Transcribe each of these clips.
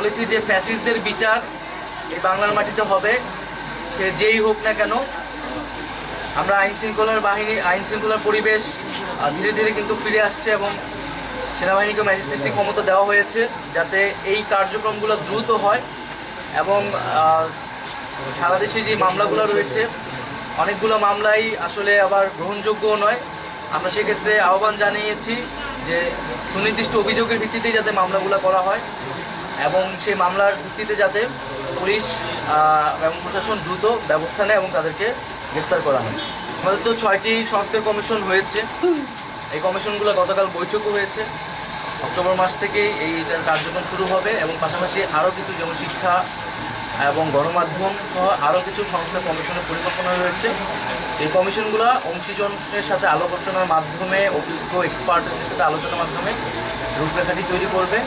বলেছি যে ফ্যাসিস্টদের বিচার এই বাংলার মাটিতে হবে, সে যেই হোক না কেন। আমরা আইন শৃঙ্খলার পরিবেশ ধীরে ধীরে কিন্তু ফিরে আসছে এবং সেনাবাহিনীকে ম্যাজিস্ট্রেসি ক্ষমতা দেওয়া হয়েছে যাতে এই কার্যক্রমগুলো দ্রুত হয়। এবং সারা দেশে যে মামলাগুলো রয়েছে অনেকগুলো মামলাই আসলে আবার গ্রহণযোগ্যও নয়। আমরা সেক্ষেত্রে আহ্বান জানিয়েছি যে সুনির্দিষ্ট অভিযোগের ভিত্তিতে যাতে মামলাগুলো করা হয় এবং সেই মামলার ভিত্তিতে যাতে পুলিশ এবং প্রশাসন দ্রুত ব্যবস্থা নেয় এবং তাদেরকে গ্রেফতার করা হয়। আমাদের তো 6টি সংস্কার কমিশন হয়েছে, এই কমিশনগুলো গতকাল বৈঠকও হয়েছে। অক্টোবর মাস থেকেই এইটার কার্যক্রম শুরু হবে এবং পাশাপাশি আরও কিছু যেমন শিক্ষা এবং গণমাধ্যম সহ আরও কিছু সংস্কার কমিশনের পরিকল্পনা রয়েছে। এই কমিশনগুলো অংশীজনের সাথে আলোচনার মাধ্যমে, অভিজ্ঞ এক্সপার্টদের সাথে আলোচনার মাধ্যমে রূপরেখাটি তৈরি করবে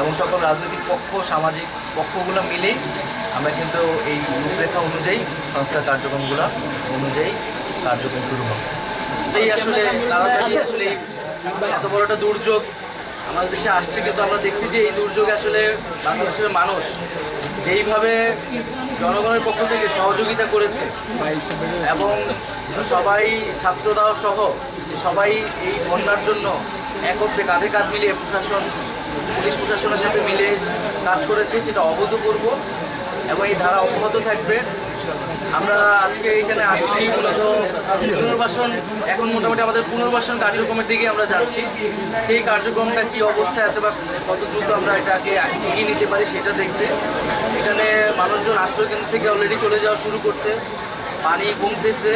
এবং সকল রাজনৈতিক পক্ষ, সামাজিক পক্ষগুলো মিলেই আমরা কিন্তু এই রূপরেখা অনুযায়ী সংস্কার কার্যক্রমগুলো অনুযায়ী কার্যক্রম শুরু হবে। এই আসলে তাড়াতাড়ি আসলে এত বড় একটা দুর্যোগ আমাদের দেশে আসছে, কিন্তু আমরা দেখছি যে এই দুর্যোগে আসলে বাংলাদেশের মানুষ যেইভাবে জনগণের পক্ষ থেকে সহযোগিতা করেছে এবং সবাই, ছাত্ররাও সহ সবাই এই বন্যার জন্য একত্রে কাঁধে কাঁধ মিলিয়ে পুলিশ প্রশাসনের সাথে মিলে কাজ করেছে, সেটা অভূতপূর্ব এবং এই ধারা অব্যাহত থাকবে। আমরা আজকে এখানে আসছি মূলত পুনর্বাসন, এখন মোটামুটি আমাদের পুনর্বাসন কার্যক্রমের দিকে আমরা যাচ্ছি। সেই কার্যক্রমটা কী অবস্থায় আছে বা কত দ্রুত আমরা এটাকে এগিয়ে নিতে পারি সেটা দেখতে। এখানে মানুষজন আশ্রয়কেন্দ্র থেকে অলরেডি চলে যাওয়া শুরু করছে। পানি কমতেছে,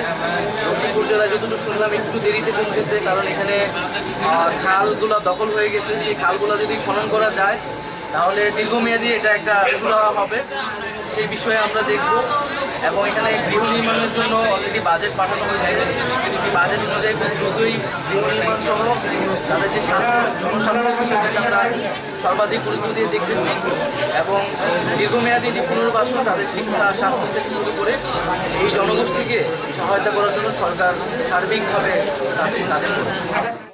লক্ষ্মীপুর জেলায় যতটুকু শুনলাম একটু দেরিতে কমতেছে, কারণ এখানে খালগুলো দখল হয়ে গেছে। সেই খালগুলো যদি খনন করা যায় তাহলে দীর্ঘমেয়াদী এটা একটা সুরাহা হবে, সেই বিষয়ে আমরা দেখব। এবং এখানে গৃহ নির্মাণের জন্য অলরেডি বাজেট পাঠানো হয়েছে, সেই বাজেট অনুযায়ী খুব দ্রুতই গৃহ নির্মাণ সহ তাদের যে জনস্বাস্থ্যের বিষয়টাকে আমরা সর্বাধিক গুরুত্ব দিয়ে দেখতেছি এবং দীর্ঘমেয়াদী যে পুনর্বাসন, তাদের শিক্ষা, স্বাস্থ্য থেকে শুরু করে এই জনগোষ্ঠীকে সহায়তা করার জন্য সরকার সার্বিকভাবে কাজ করে।